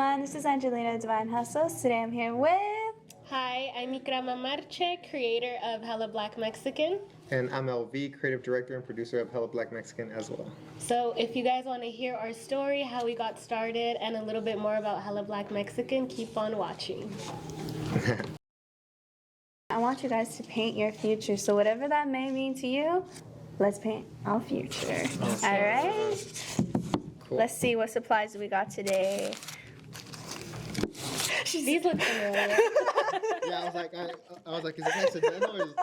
everyone. This is Angelina Divine Hustles. Today I'm here with... Hi, I'm Ikrama Marche, creator of Hella Black Mexican. And I'm LV, creative director and producer of Hella Black Mexican as well. So if you guys want to hear our story, how we got started, and a little bit more about Hella Black Mexican, keep on watching. I want you guys to paint your future. So whatever that may mean to you, let's paint our future. Awesome. All right? Cool. Let's see what supplies we got today. These look familiar. Yeah, I was like, is it accidental or is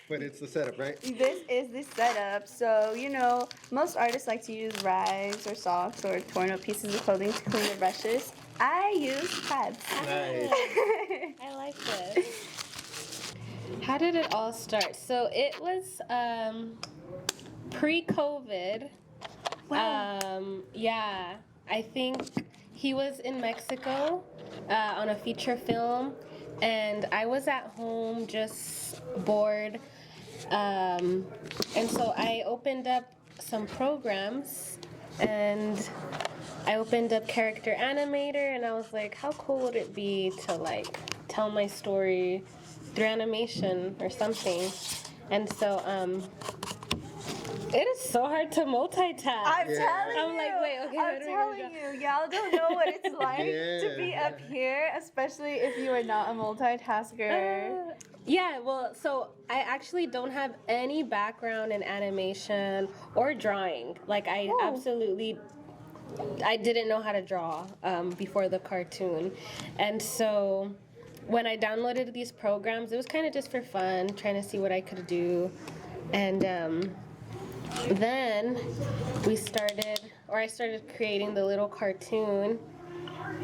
but it's the setup, right? This is the setup. So, you know, most artists like to use rags or socks or torn up pieces of clothing to clean their brushes. I use pads. Nice. I like this. How did it all start? So it was pre-COVID. Wow. Yeah, I think he was in Mexico on a feature film, and I was at home just bored. And so I opened up some programs, and I opened up Character Animator, and I was like, how cool would it be to like tell my story through animation or something? And so it is so hard to multitask. I'm telling you. I'm like, wait, okay. I'm telling you, y'all don't know what it's like to be up here, especially if you are not a multitasker. Yeah, well, so I actually don't have any background in animation or drawing. Like, I didn't know how to draw before the cartoon. And so when I downloaded these programs, it was kind of just for fun, trying to see what I could do. And then I started creating the little cartoon.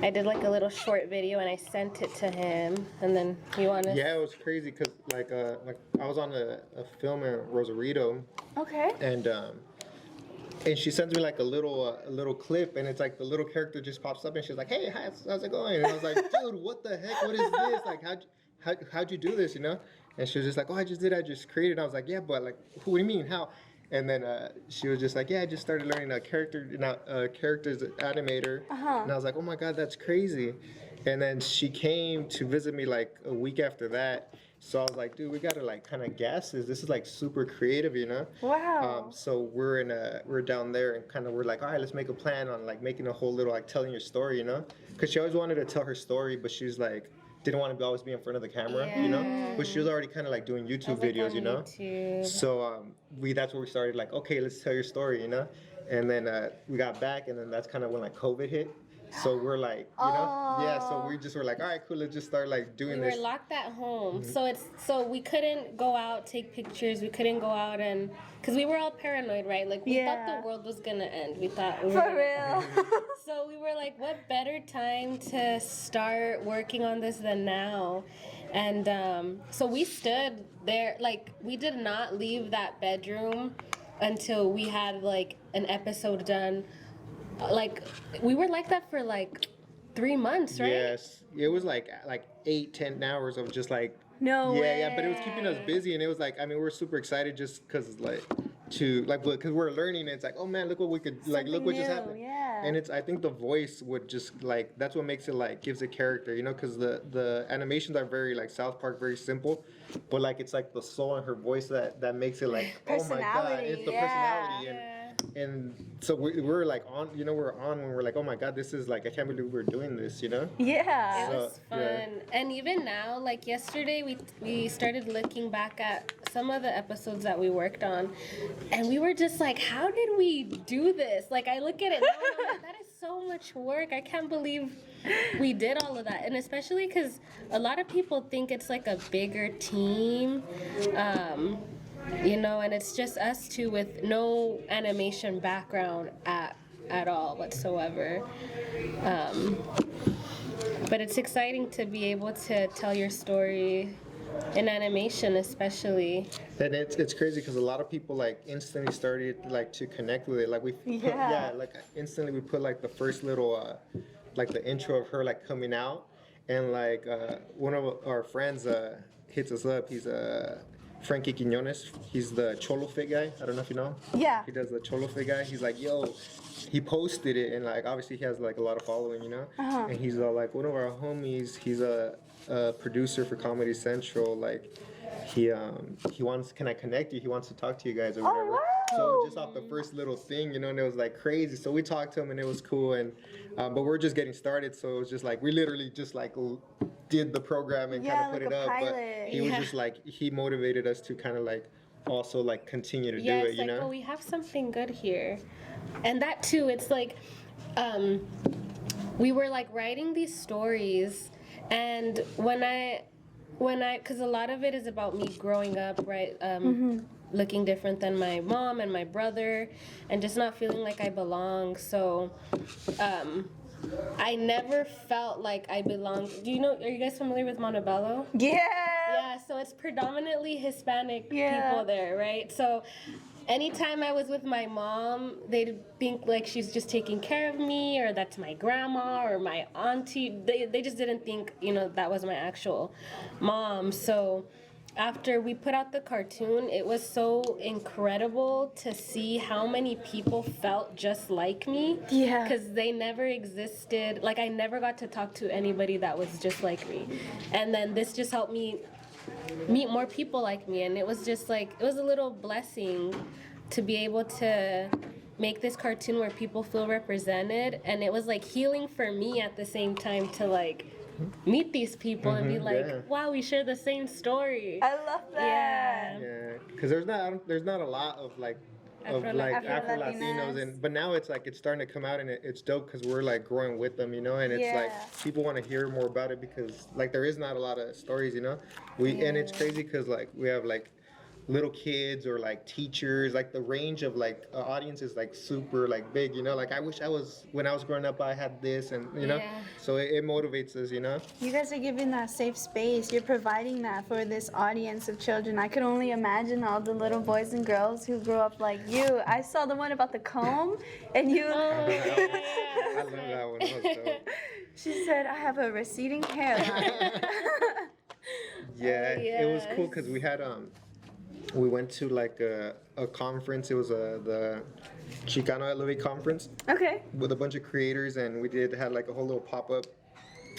I did like a little short video and I sent it to him, and then you want to... Yeah, it was crazy because like I was on a film in Rosarito. Okay. And she sends me like a little clip, and it's like the little character just pops up and she's like, hey, how's it going? And I was like, dude, what the heck? What is this? Like, how'd you do this, you know? And she was just like, oh, I just created. I was like, yeah, but like, what do you mean, how? And then she was just like, yeah, I just started learning characters animator. And I was like, oh my God, that's crazy. And then she came to visit me like a week after that. So I was like, dude, we gotta like kind of guess this. This is like super creative, you know? Wow. So we're down there and kind of we're like, all right, let's make a plan on like making a whole little like telling your story, you know? Because she always wanted to tell her story, but she's like, didn't want to always be in front of the camera, you know? But she was already kind of like doing YouTube videos, you know? YouTube. So that's where we started like, okay, let's tell your story, you know? And then we got back, and then that's kind of when like COVID hit. So we're like, you know, yeah. So we just were like, all right, cool. Let's just start like doing this. We were locked at home, so we couldn't go out, take pictures. We couldn't go out and because we were all paranoid, right? Like we thought the world was gonna end. We thought for real. So we were like, what better time to start working on this than now? And so we stood there, like we did not leave that bedroom until we had like an episode done. Like we were like that for like 3 months, right? Yes, it was like 8-10 hours of just like way. But it was keeping us busy, and it was like, I mean, we're super excited just because because we're learning, and it's like, oh man, look what we could like, look what just happened. Yeah. And I think the voice would just like, that's what makes it like, gives it character, you know, because the animations are very like South Park, very simple, but like it's like the soul in her voice that makes it like, oh my God, it's the personality. And so we're like on, you know, we're on when we're like, oh my God, this is like, I can't believe we're doing this, you know? Yeah. It was fun. Yeah. And even now, like yesterday, we started looking back at some of the episodes that we worked on, and we were just like, how did we do this? Like, I look at it now and I'm like, that is so much work. I can't believe we did all of that. And especially because a lot of people think it's like a bigger team. You know, and it's just us two with no animation background at all whatsoever. But it's exciting to be able to tell your story in animation, especially. And it's crazy because a lot of people like instantly started like to connect with it. Like like instantly we put like the first little like the intro of her like coming out, and like one of our friends hits us up. Frankie Quinones. He's the Cholo Fit guy. I don't know if you know him. Yeah. He does the Cholo Fit guy. He's like, yo, he posted it, and like obviously he has like a lot of following, you know. Uh-huh. And he's like one of our homies. He's a producer for Comedy Central. Like he wants, can I connect you? He wants to talk to you guys or whatever. wow. So just off the first little thing, you know, and it was like crazy. So we talked to him and it was cool. And but we're just getting started, so it was just like we literally just like did the program and kind Yeah, of put like it a up. pilot. But he was just like he motivated us to kind of like also like continue to Yeah, do it's it, you like, know. oh, we have something good here. And that too, it's like, we were like writing these stories, and because a lot of it is about me growing up, right? Looking different than my mom and my brother, and just not feeling like I belong. So, I never felt like I belonged. Are you guys familiar with Montebello? Yeah. Yeah, so it's predominantly Hispanic Yeah. people there, right? So anytime I was with my mom, they'd think like she's just taking care of me, or that's my grandma or my auntie. They just didn't think, that was my actual mom. So after we put out the cartoon, it was so incredible to see how many people felt just like me. Yeah. Because they never existed. Like, I never got to talk to anybody that was just like me. And then this just helped me meet more people like me, and it was just like, it was a little blessing to be able to make this cartoon where people feel represented, and it was like healing for me at the same time to like meet these people and be like, yeah. wow, we share the same story. I love that. Yeah. Yeah, because there's not a lot of like Afro-Latinas. Afro Latinos, and but now it's like it's starting to come out, and it's dope because we're like growing with them, you know, and it's like Yeah. people want to hear more about it because like there is not a lot of stories, you know, and it's crazy because like we have like little kids or like teachers, like the range of like audience is like super like big, you know, like I wish when I was growing up I had this, and you know, Yeah. so it motivates us, you know. You guys are giving that safe space. You're providing that for this audience of children. I could only imagine all the little boys and girls who grew up like you. I saw the one about the comb, and you. Oh, yeah, I love that one. That was dope. She said, "I have a receding hairline." Yeah, it was cool yes. because we went to like a conference. It was the Chicano Elevate conference Okay. with a bunch of creators, and we had like a whole little pop up,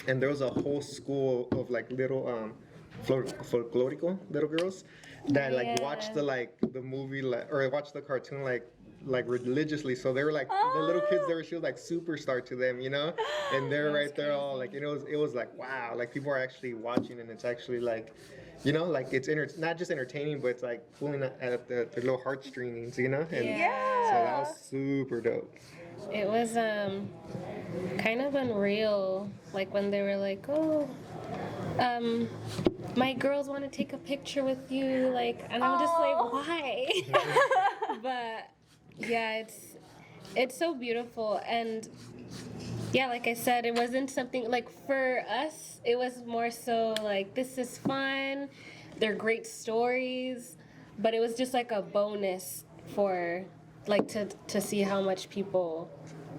and there was a whole school of like little folklorico little girls that like watched the movie or watched the cartoon like religiously. So they were like the little kids. She was like superstar to them, you know. And they're right there all like, it was like wow, like people are actually watching, and it's actually like, you know, like it's not just entertaining, but it's like pulling at the little heartstrings, you know. And Yeah. so that was super dope. It was kind of unreal, like when they were like, oh, my girls want to take a picture with you, like, and I'm just like, why? But yeah, it's so beautiful. And yeah, like I said, it wasn't something like, for us it was more so like, this is fun, they're great stories, but it was just like a bonus for like to see how much people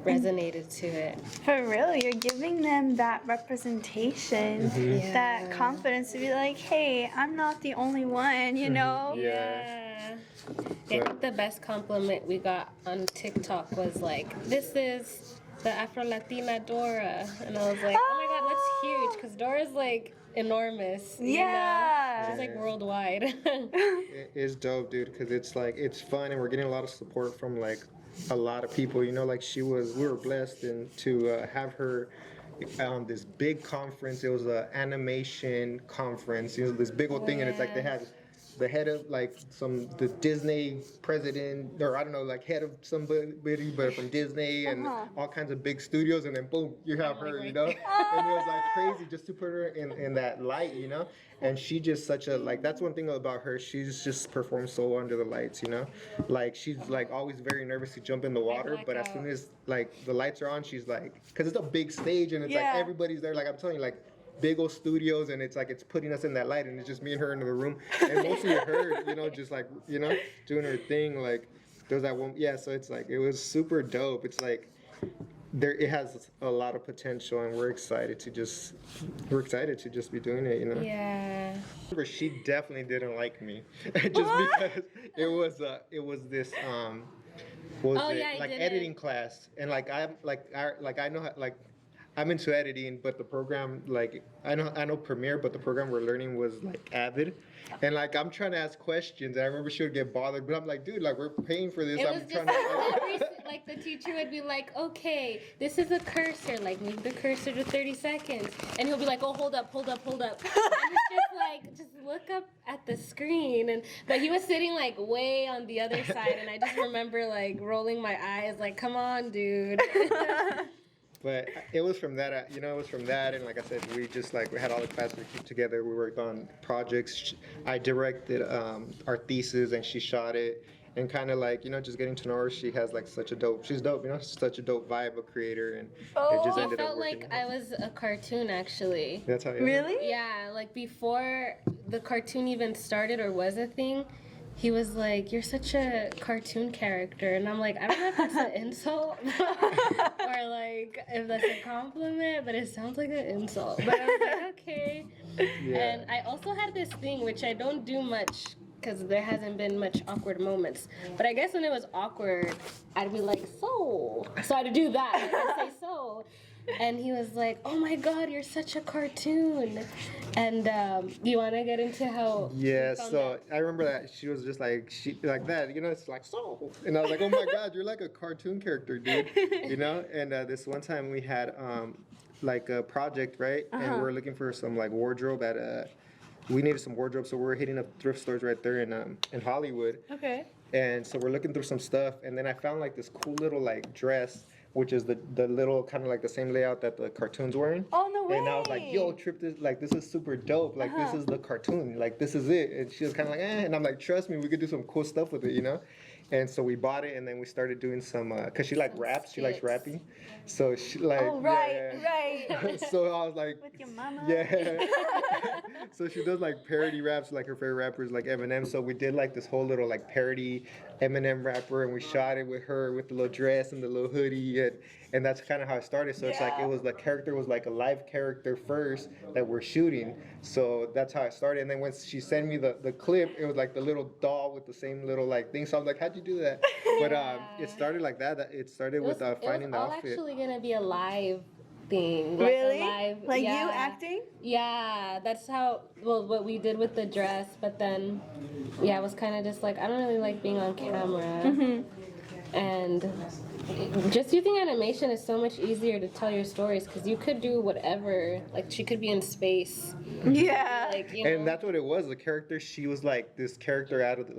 resonated to it. For real, you're giving them that representation, Yeah. that confidence to be like, hey, I'm not the only one, you know? Yeah. I think the best compliment we got on TikTok was like, this is the Afro-Latina Dora. And I was like, oh my God, that's huge, because Dora's like enormous. You know? Yeah. She's like worldwide. It is dope, dude, because it's like it's fun, and we're getting a lot of support from like a lot of people, you know. Like we were blessed and to have her on this big conference. It was an animation conference, you know, this big old thing, and it's like they had the head of like the Disney president, or I don't know, like head of somebody, but from Disney and all kinds of big studios, and then boom, you have her, you know. And it was like crazy just to put her in that light, you know. And she just such a like, that's one thing about her, she's just performs so under the lights, you know. Like she's like always very nervous to jump in the water, but as soon as like the lights are on, she's like, because it's a big stage and it's like everybody's there, like I'm telling you, like big old studios, and it's like it's putting us in that light, and it's just me and her in the room, and mostly her, you know, just like, you know, doing her thing. Like there's that one, yeah. So it's like it was super dope. It's like it has a lot of potential, and we're excited to just be doing it, you know. Yeah. She definitely didn't like me, just because it was this what was Oh, it yeah, I like did editing it. class, and like I know how, like I'm into editing, but the program, like I know Premiere, but the program we're learning was like Avid, and like I'm trying to ask questions, and I remember she would get bothered, but I'm like, dude, like we're paying for this. It I'm was trying just to. like the teacher would be like, okay, this is a cursor, like move the cursor to 30 seconds. And he'll be like, oh, hold up. And it's just like, just look up at the screen. But he was sitting like way on the other side. And I just remember like rolling my eyes, like, come on, dude. But it was from that, it was from that, and like I said, we had all the classes together. We worked on projects. I directed our thesis, and she shot it, and kind of like just getting to know her. She has like she's dope, she's such a dope vibe, a creator, and it just He ended up felt working. like I was a cartoon, actually. That's how. Yeah. Really? Yeah, like before the cartoon even started or was a thing, he was like, "You're such a cartoon character," and I'm like, I don't know if that's an insult or like if that's a compliment, but it sounds like an insult. But I was like, okay. Yeah. And I also had this thing which I don't do much because there hasn't been much awkward moments. But I guess when it was awkward, I'd be like, so I'd do that. I'd say so. And he was like, "Oh my God, you're such a cartoon." And you want to get into how? Yeah, you found so that? I remember that she was just like like that, it's like so, and I was like, oh my God, you're like a cartoon character, dude, And this one time we had like a project, right, and we were looking for some like wardrobe at we needed some wardrobe, so we were hitting up thrift stores right there in Hollywood, Okay. and so we're looking through some stuff, and then I found like this cool little like dress, which is the little kind of like the same layout that the cartoon's wearing. Oh, no way. And I was like, yo, Trip, this is super dope. Like, this is the cartoon. Like, this is it. And she was kind of like, And I'm like, trust me, we could do some cool stuff with it, And so we bought it, and then we started doing some, because she like raps. She likes skits. rapping. So she like, Oh, right, right. So I was like, With your mama. yeah. So she does like parody raps, like her favorite rappers, like Eminem. So we did like this whole little like parody Eminem rapper, and we shot it with her with the little dress and the little hoodie, and that's kind of how it started. So it's like the character was like a live character first that we're shooting. So that's how it started. And then when she sent me the clip, it was like the little doll with the same little like thing. So I was like, how'd you do that? But it started like that. It started with finding the all outfit. actually gonna be a live thing. Really? Like You yeah. acting? Yeah, that's how. Well, what we did with the dress, but then, yeah, it was kind of just like I don't really like being on camera, and just using animation is so much easier to tell your stories because you could do whatever. Like she could be in space. Yeah. Like And that's what it was. The character, she was like this character out of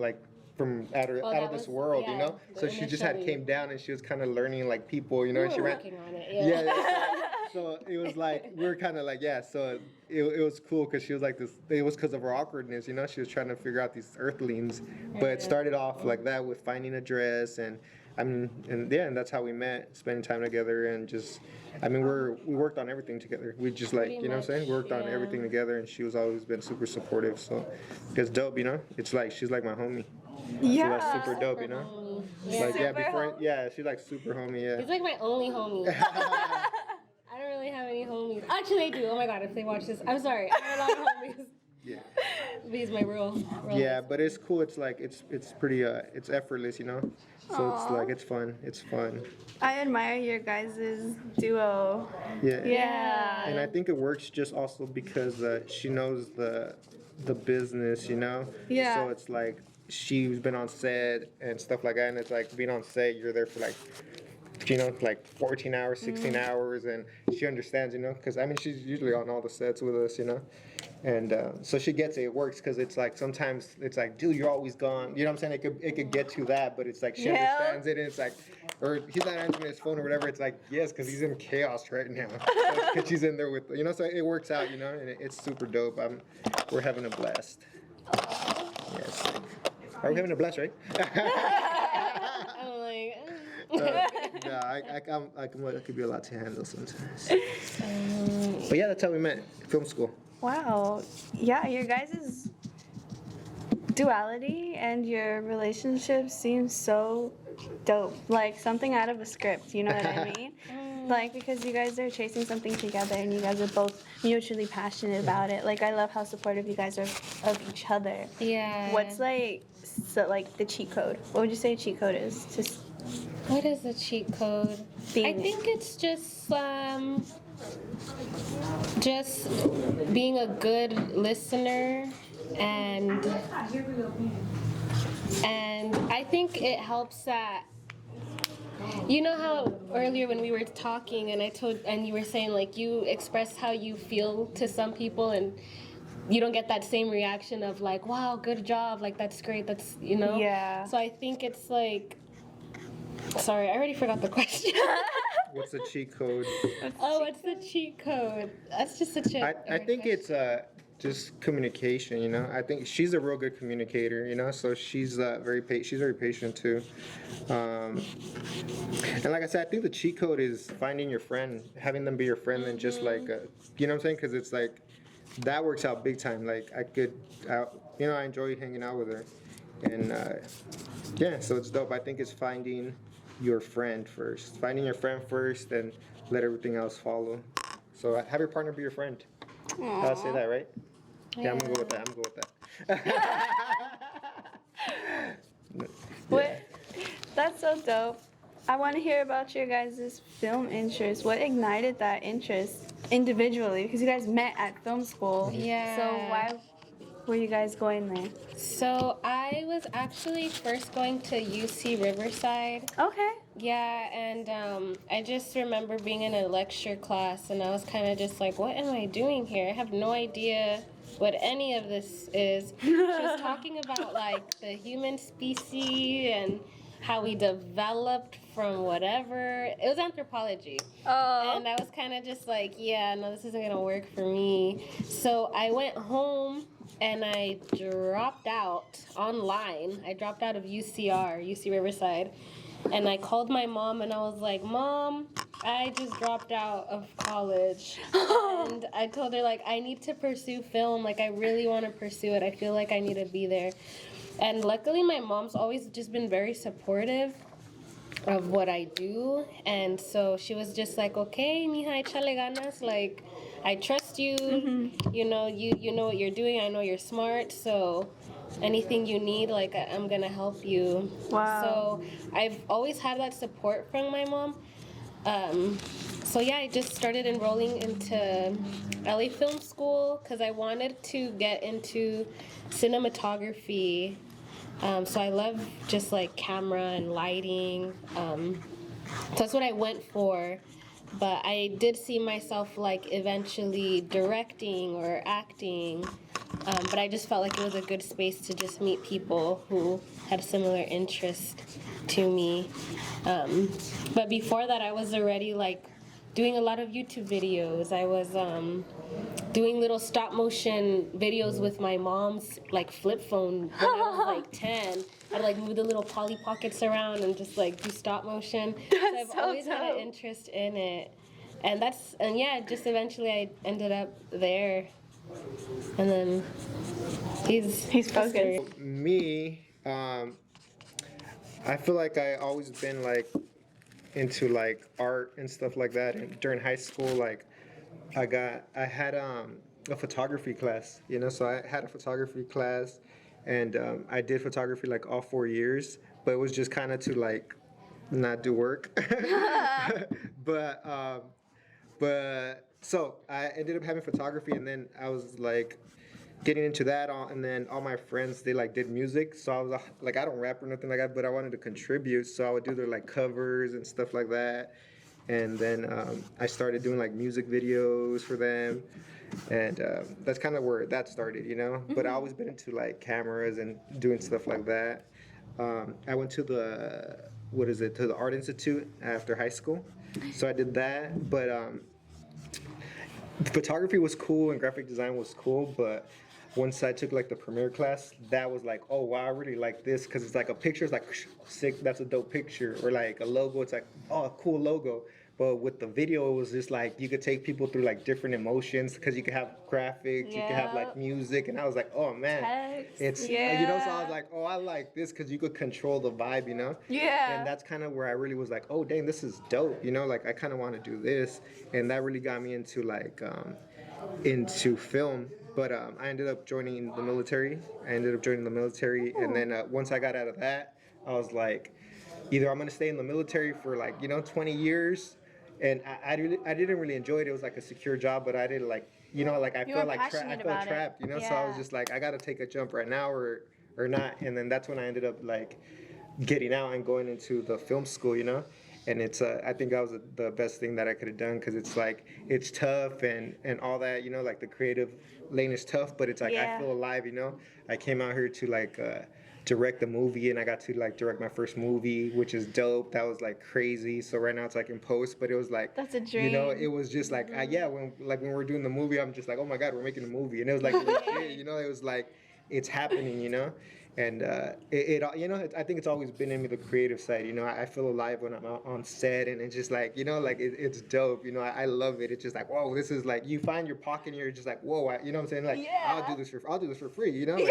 from out of this world, yeah, So she just had came down, and she was kind of learning like people, We and were she ran. working on it. Yeah. So it was like we were kind of like So it was cool because she was like this. It was because of her awkwardness, She was trying to figure out these Earthlings, but it started off like that with finding a dress, and and that's how we met, spending time together, and just. We worked on everything together. We just like, Pretty what I'm saying? We worked on much, everything together, and she was always been super supportive. So it's dope, It's like she's like my homie. She's like super dope, Homie. Like Super before, homie. she's like super homie, He's like my only homie. I don't really have any homies. Actually, I do. Oh my God, if they watch this, I'm sorry. I have a lot of homies. Yeah. He's my real Yeah, but it's cool. It's like it's pretty it's effortless, So it's like it's fun. It's fun. I admire your guys' duo. Yeah. Yeah. And I think it works just also because she knows the business, Yeah. So it's like she's been on set and stuff like that, and it's like being on set, you're there for like 14 hours, 16 hours, and she understands, because she's usually on all the sets with us, and so she gets it. It works because it's like sometimes it's like, dude, you're always gone. You know what I'm saying? It could get to that, but it's like she understands it, and it's like, or he's not answering his phone or whatever. It's like, yes, because he's in chaos right now. Because she's in there with, So it works out, and it's super dope. We're having a blast. Yes. Are we having a blast, right? I'm like, I could be a lot to handle sometimes. But yeah, that's how we met. Film school. Wow. Yeah, your guys' duality and your relationship seems so dope. Like something out of a script, you know what I mean? Like, because you guys are chasing something together and you guys are both mutually passionate about it. Like, I love how supportive you guys are of each other. Yeah. What's like, so like the cheat code? What would you say a cheat code is? Just What is the cheat code? I think it's just being a good listener, and I think it helps that, you know how earlier when we were talking and you were saying like you express how you feel to some people and you don't get that same reaction of like, wow, good job, like that's great, that's, you know. Yeah. So I think it's like, sorry, I already forgot the question. What's the cheat code? What's the cheat code? That's just such a I think it's just communication, you know. I think she's a real good communicator, you know. So she's she's very patient too. And like I said, I think the cheat code is finding your friend, having them be your friend, and just like you know what I'm saying? Because it's like that works out big time. Like you know, I enjoy hanging out with her, and yeah, so it's dope. I think it's finding your friend first, and let everything else follow. So have your partner be your friend. I'll say that, right? Yeah, I'm gonna go with that. What? That's so dope. I want to hear about your guys' film interest. What ignited that interest individually? Because you guys met at film school. Yeah. So why were you guys going there? So I was actually first going to UC Riverside. Okay. Yeah, and I just remember being in a lecture class, and I was kind of just like, what am I doing here? I have no idea what any of this is. She was talking about like the human species and how we developed from whatever. It was anthropology. Oh. And I was kind of just like, yeah, no, this isn't going to work for me. So I went home and I dropped out online. I dropped out of UC Riverside. And I called my mom and I was like, Mom, I just dropped out of college. And I told her, like, I need to pursue film. Like, I really want to pursue it. I feel like I need to be there. And luckily, my mom's always just been very supportive of what I do. And so she was just like, okay, mija, échale ganas. Like, I trust you. You know, you know what you're doing. I know you're smart. So anything you need, like, I'm gonna help you. Wow. So I've always had that support from my mom. So yeah, I just started enrolling into LA Film School because I wanted to get into cinematography. So I love just like camera and lighting. So that's what I went for. But I did see myself like eventually directing or acting. But I just felt like it was a good space to just meet people who had similar interest to me. But before that, I was already like doing a lot of YouTube videos. I was doing little stop motion videos with my mom's like flip phone when I was like 10. I'd like move the little Polly Pockets around and just like do stop motion. So I've always had an interest in it. And yeah, just eventually I ended up there. And then he's focused. Me, I feel like I always been like into like art and stuff like that. And during high school, like I had a photography class, you know. So I had a photography class, and I did photography like all 4 years, but it was just kind of to like not do work. But so I ended up having photography, and then I was like getting into that, and then all my friends, they like did music, so I was like, I don't rap or nothing like that, but I wanted to contribute, so I would do their like covers and stuff like that. And then I started doing like music videos for them, and that's kind of where that started, you know. But I always been into like cameras and doing stuff like that. I went to the Art Institute after high school, so I did that. But photography was cool and graphic design was cool, but once I took like the premiere class, that was like, oh wow, I really like this, because it's like a picture, it's like sick, that's a dope picture, or like a logo, it's like, oh, a cool logo. But with the video, it was just like you could take people through like different emotions because you could have graphics, you could have like Yep. music, and I was like, oh man, Text, it's yeah. you know. So I was like, oh, I like this because you could control the vibe, you know. Yeah. And that's kind of where I really was like, oh dang, this is dope, you know. Like I kind of want to do this, and that really got me into like into film. But I ended up joining the military. And then once I got out of that, I was like, either I'm gonna stay in the military for like 20 years, and I didn't really enjoy it. It was like a secure job, but I didn't like like I You felt were like passionate I felt about it. trapped, So I was Yeah. just like, I gotta take a jump right now or not. And then that's when I ended up like getting out and going into the film school, and it's I think that was the best thing that I could have done because it's like it's tough and all that, like the creative lane is tough, but it's like I Yeah. feel alive. I came out here to like direct a movie, and I got to like direct my first movie, which is dope. That was like crazy. So right now it's like in post, but it was like That's a dream. it was just like yeah, when we're doing the movie, I'm just like, oh my god, we're making a movie, and it was like legit, it was like it's happening, and I think it's always been in me, the creative side. I feel alive when I'm out on set, and it's just like like it's dope. I love it. It's just like, whoa, this is like, you find your pocket and you're just like, whoa, you know what I'm saying, like Yeah. I'll do this for free, like, Yeah.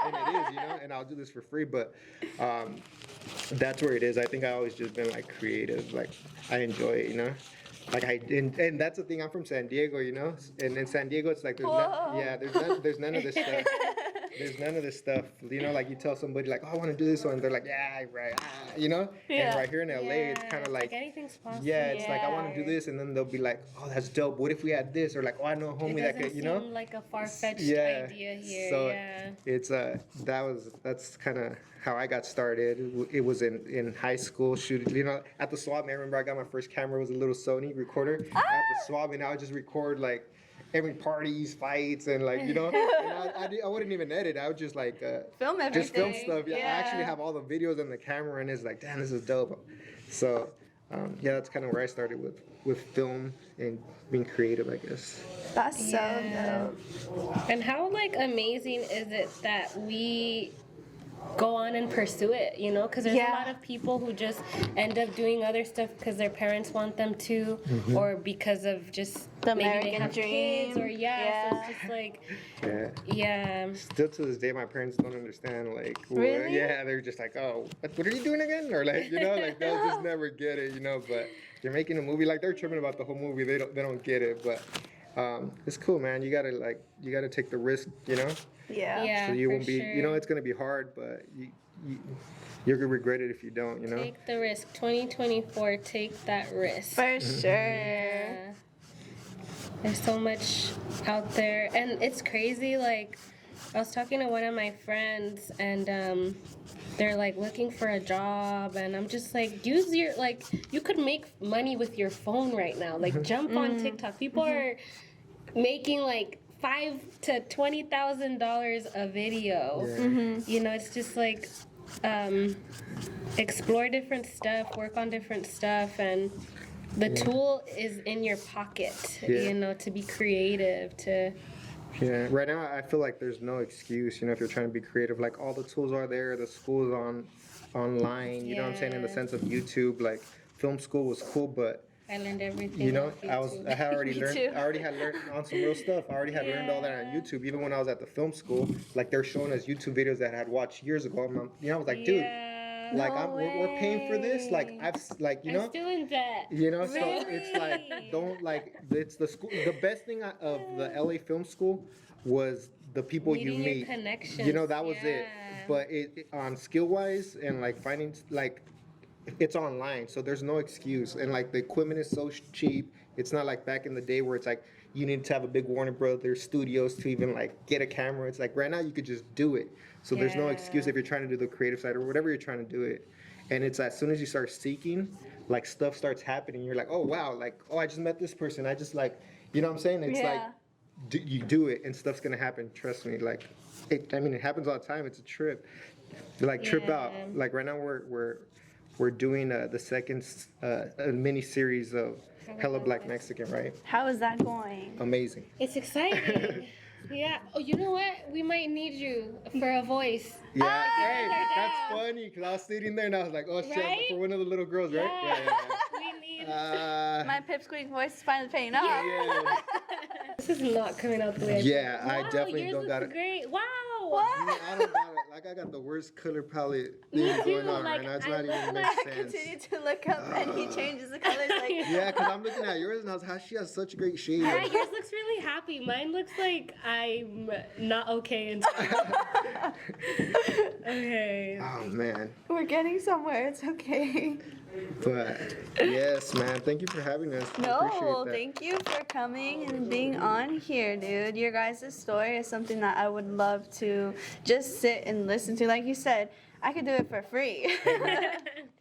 and it is, and I'll do this for free. But that's where it is. I think I always just been like creative, like I enjoy it. Like and that's the thing. I'm from San Diego, and in San Diego it's like Whoa. there's none of this stuff. There's none of this stuff, like you tell somebody like, oh, I want to do this one, they're like, yeah, right, And Yeah. right here in LA, it's kind of like anything's possible. yeah, it's like I want to Yeah. do this, and then they'll be like, oh, that's dope. What if we had this? Or like, oh, I know a homie that could, Seem like a far-fetched Yeah. idea here. So yeah. it's that's kind of how I got started. It was in high school shooting. At the swap, I remember I got my first camera. It was a little Sony recorder at the swap, and I would just record like every parties, fights, and like and I wouldn't even edit. I would just like Film everything. just film stuff. Yeah, I Yeah. actually have all the videos on the camera, and it's like, damn, this is dope. So yeah, that's kind of where I started with film and being creative, I guess. That's so Yeah. dope. And how like amazing is it that we go on and pursue it, because there's Yeah. a lot of people who just end up doing other stuff because their parents want them to, or because of just The maybe they American have kids, dream. or so Yeah. it's just like Yeah. yeah. Still to this day, my parents don't understand. Like, Really? yeah, they're just like, oh, what are you doing again? Or like, like they'll just never get it, But you're making a movie, like they're tripping about the whole movie. They don't get it, but it's cool, man. You gotta take the risk, Yeah. Yeah, So you for won't be, sure. it's gonna be hard, but you're gonna regret it if you don't, Take the risk. 2024, take that risk. For sure. Yeah. There's so much out there, and it's crazy. Like, I was talking to one of my friends, and they're like looking for a job, and I'm just like, use your you could make money with your phone right now. Like, jump on TikTok. People are making like $5,000 to $20,000 a video. Yeah. It's just like explore different stuff, work on different stuff, and the tool is in your pocket. Yeah. To be creative. Yeah, right now I feel like there's no excuse, if you're trying to be creative. Like all the tools are there, the school's online, you know what I'm saying, in the Yeah. sense of YouTube. Like film school was cool, but I learned everything. off YouTube. I had already Me learned too. I already had learned on some real stuff. I already had learned all that on Yeah. YouTube. Even when I was at the film school, like they're showing us YouTube videos that I had watched years ago. I was like, dude, Yeah. like No we're paying for this. Like way. I've like I'm still in debt. so it's like Really? don't like it's the school. The best thing of the LA Film School was the people Meeting you your meet. connections, That was it. yeah. But it on skill wise and like finding like it's online, so there's no excuse. And like the equipment is so cheap. It's not like back in the day where it's like you need to have a big Warner Brothers studios to even like get a camera. It's like right now you could just do it. So there's no Yeah. excuse if you're trying to do the creative side or whatever you're trying to do it. And it's as soon as you start seeking, like stuff starts happening. You're like, oh wow, like oh I just met this person. I just like, you know what I'm saying? It's like Yeah. you do it and stuff's gonna happen. Trust me. Like, it happens all the time. It's a trip. Like trip out. Yeah. Like right now we're doing the second mini series of Hella Black Mexican. Right? How is that going? Amazing. It's exciting. Yeah. Oh, you know what? We might need you for a voice. Yeah. Hey, yeah. that's funny because I was sitting there and I was like, oh shit, Right? for one of the little girls, right? Yeah. We need. My pipsqueak voice is finally paying off. Yeah. This is not coming out the way. Yeah, Wow, I definitely yours don't looks got it. great. Wow. What? I don't got it. Like I got the worst color palette Me thing going too, on like, right now. It's I not even look make like- sense. Continue to look up and he changes the colors like Yeah, because I'm looking at yours and I was how she has such great shades. Yeah, yours looks really happy. Mine looks like I'm not okay inside. Okay. Oh man. we're getting somewhere. It's okay. But yes, man. Thank you for having us. I No, appreciate that. thank you for coming and being on here, dude. Your guys' story is something that I would love to just sit and listen to. Like you said, I could do it for free.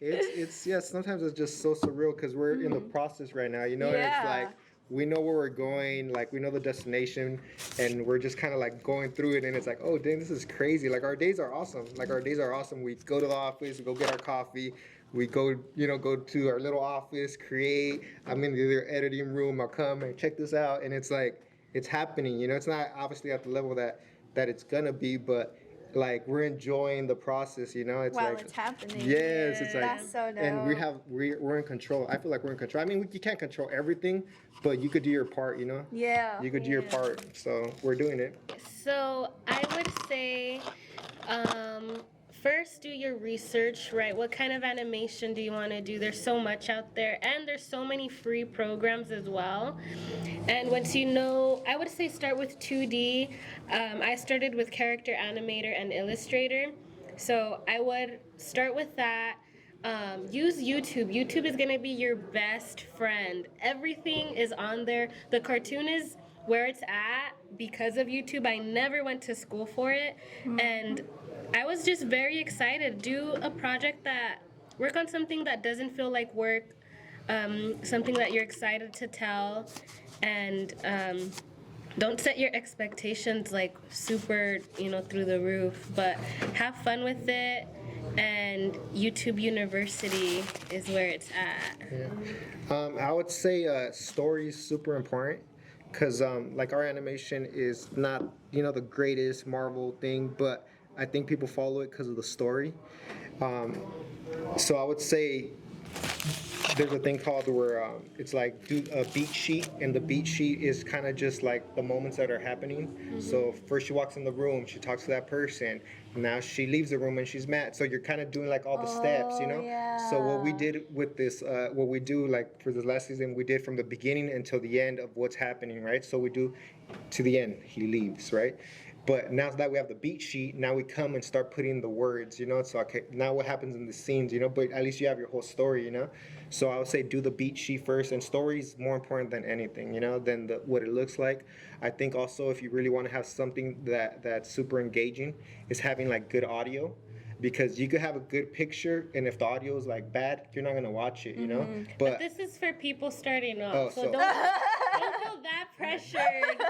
It's yeah. Sometimes it's just so surreal because we're in the process right now. You know, and it's Yeah. like we know where we're going, like we know the destination, and we're just kind of like going through it. And it's like, oh, dang, this is crazy. Like our days are awesome. Like our days are awesome. We go to the office, we go get our coffee. We go, go to our little office, create. I'm in the editing room. I'll come and check this out, and it's like it's happening. You know, it's not obviously at the level that it's gonna be, but like we're enjoying the process. You know, it's While like it's happening. yes, it's like That's so dope. and we're in control. I feel like we're in control. I mean, you can't control everything, but you could do your part. You know, Yeah. you could do your part. So we're doing it. So I would say, first do your research, right? What kind of animation do you want to do? There's so much out there, and there's so many free programs as well. And once you know, I would say start with 2D. I started with Character Animator and Illustrator. So I would start with that. Use YouTube. YouTube is going to be your best friend. Everything is on there. The cartoon is where it's at because of YouTube. I never went to school for it. And I was just very excited. Do a project work on something that doesn't feel like work, something that you're excited to tell, and don't set your expectations like super, through the roof, but have fun with it. And YouTube University is where it's at. Yeah. I would say story is super important because like our animation is not the greatest Marvel thing, but I think people follow it because of the story. So I would say there's a thing called where it's like do a beat sheet, and the beat sheet is kind of just like the moments that are happening. Mm-hmm. So first she walks in the room, she talks to that person. Now she leaves the room and she's mad. So you're kind of doing like all the steps, Yeah. So what we did with this, what we do like for this last season, we did from the beginning until the end of what's happening, right? So we do to the end, he leaves, right? But now that we have the beat sheet, now we come and start putting the words, So okay, now what happens in the scenes, But at least you have your whole story, So I would say do the beat sheet first, and story is more important than anything, than what it looks like. I think also if you really want to have something that's super engaging, is having like good audio. Because you could have a good picture, and if the audio is like bad, you're not gonna watch it, But this is for people starting off, Oh, so so- don't feel that pressured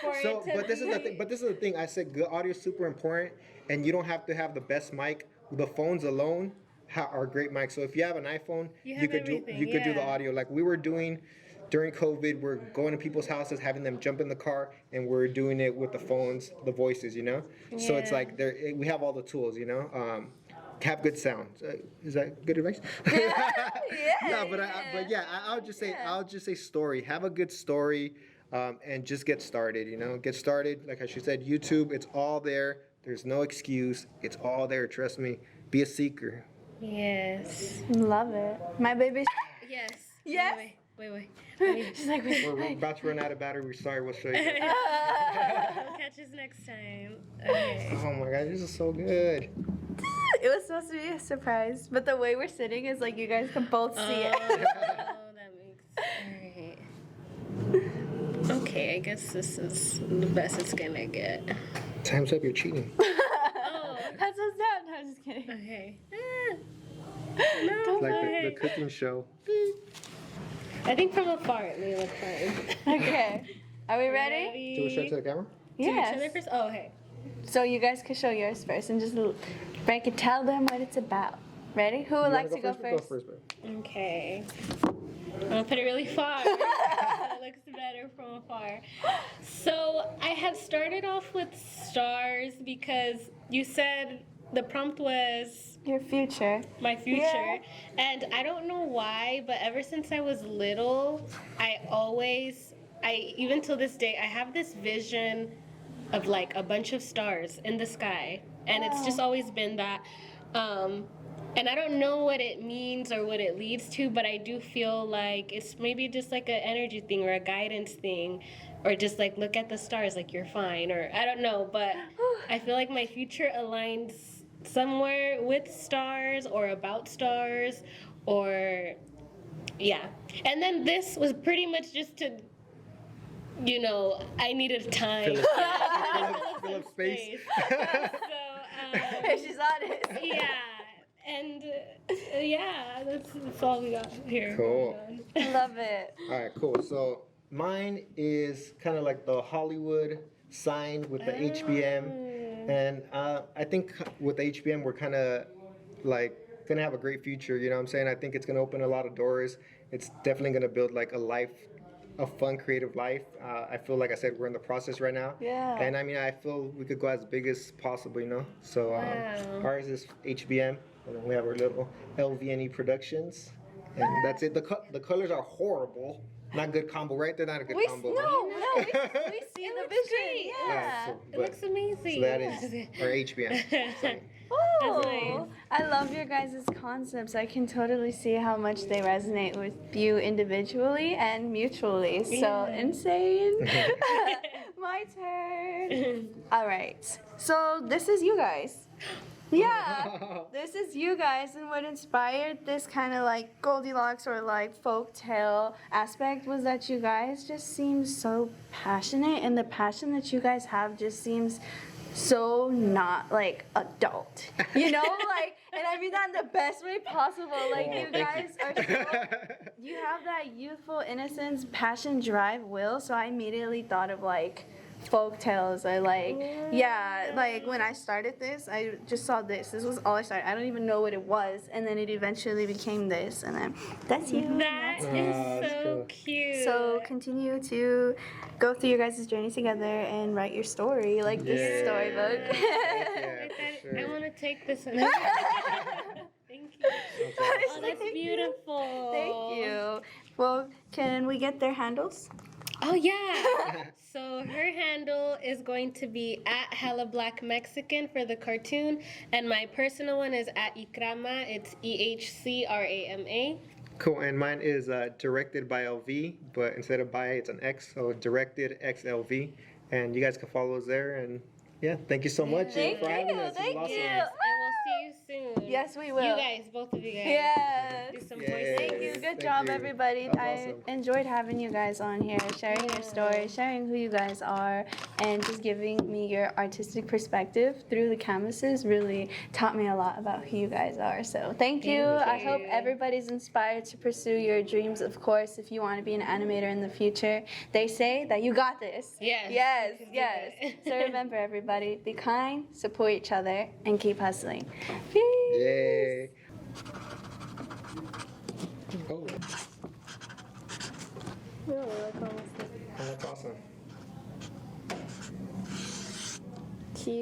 for So, it to but this is the be- thing. But this is the thing. I said good audio is super important, and you don't have to have the best mic. The phones alone are great mics. So if you have an iPhone, You you have could do everything, the yeah. audio like we were doing during COVID. We're going to people's houses, having them jump in the car, and we're doing it with the phones, the voices, So it's Yeah. like we have all the tools, Have good sound. Is that good advice? No, but yeah, I'll just say story. Have a good story, and just get started. Get started. Like she said, YouTube. It's all there. There's no excuse. It's all there. Trust me. Be a seeker. Yes. Love it. My baby. Yes. Yes? Wait. She's like, We're about to run out of battery. We're sorry. We'll show you. We'll catch us next time. Okay. Oh my God, this is so good. it was supposed to be a surprise, but the way we're sitting is like you guys can both see it. That makes. Alright. Okay, I guess this is the best it's gonna get. Time's up. You're cheating. Oh. That's what's down. No, I'm just kidding. Okay. Don't Like worry. the cooking show. I think from afar it may look fine. Okay. Are we ready? Do we show it to the camera? To each other Yes. first? Oh, okay. So you guys can show yours first and just break it. Tell them what it's about. Ready? Who would You like wanna to go Go first? first, babe. Okay. I'm gonna put it really far. So it looks better from afar. So I had started off with stars because you said the prompt was Your future. my future. Yeah. And I don't know why, but ever since I was little, even till this day, I have this vision of like a bunch of stars in the sky. And it's just always been that. And I don't know what it means or what it leads to, but I do feel like it's maybe just like an energy thing or a guidance thing, or just like look at the stars, like you're fine, or I don't know, but I feel like my future aligns somewhere with stars or about stars, or yeah. And then this was pretty much just to, I needed time. Fill up space. She's honest. Yeah. And yeah, that's all we got here. Cool. Love it. All right, cool. So mine is kind of like the Hollywood sign with the HBM, and I think with HBM we're kind of like gonna have a great future. You know what I'm saying? I think it's gonna open a lot of doors. It's definitely gonna build like a fun, creative life. I feel like I said we're in the process right now. Yeah. And I mean, I feel we could go as big as possible. You know. So ours is HBM, and then we have our little LVNE Productions. And that's it. The colors are horrible. Not good combo, right? They're not a good combo. No, we see the vision. great. Yeah. It looks amazing. So that is our HBM. So, Oh, nice. I love your guys' concepts. I can totally see how much they resonate with you individually and mutually. So insane. My turn. All right. So this is you guys. Yeah, this is you guys, and what inspired this kind of like Goldilocks or like folk tale aspect was that you guys just seem so passionate, and the passion that you guys have just seems so not like adult, like, and I mean that in the best way possible. Like you guys are so, you have that youthful innocence, passion, drive, will. So I immediately thought of like folk tales. I like, like when I started this, I just saw this. This was all I started. I don't even know what it was, and then it eventually became this, and then that's you. That is so cool. cute. So continue to go through your guys' journey together and write your story, like this storybook. yeah, for I sure. want to take this one. Thank you. Oh, that's beautiful. Thank you. Well, can we get their handles? Oh yeah. So her handle is going to be at Hella Black Mexican for the cartoon, and my personal one is at Icrama. It's EHCRAMA. Cool, and mine is directed by LV, but instead of by, it's an X, so directed XLV. And you guys can follow us there, and yeah, thank you so much Thank for having you, us. This thank was awesome. you. And we'll see you soon. Yes, we will. You guys, both of you guys. Yes. Do some Yes. voices. Thank you. Good Thank job, you. everybody. That was I awesome. enjoyed having you guys on here, sharing your story, sharing who you guys are, and just giving me your artistic perspective through the canvases really taught me a lot about who you guys are. So thank you. I hope everybody's inspired to pursue your dreams, of course, if you want to be an animator in the future. They say that you got this. Yes. Yes, You can do yes. it. So remember, everybody, be kind, support each other, and keep hustling. Peace. Yay. Oh, that's awesome. Cute.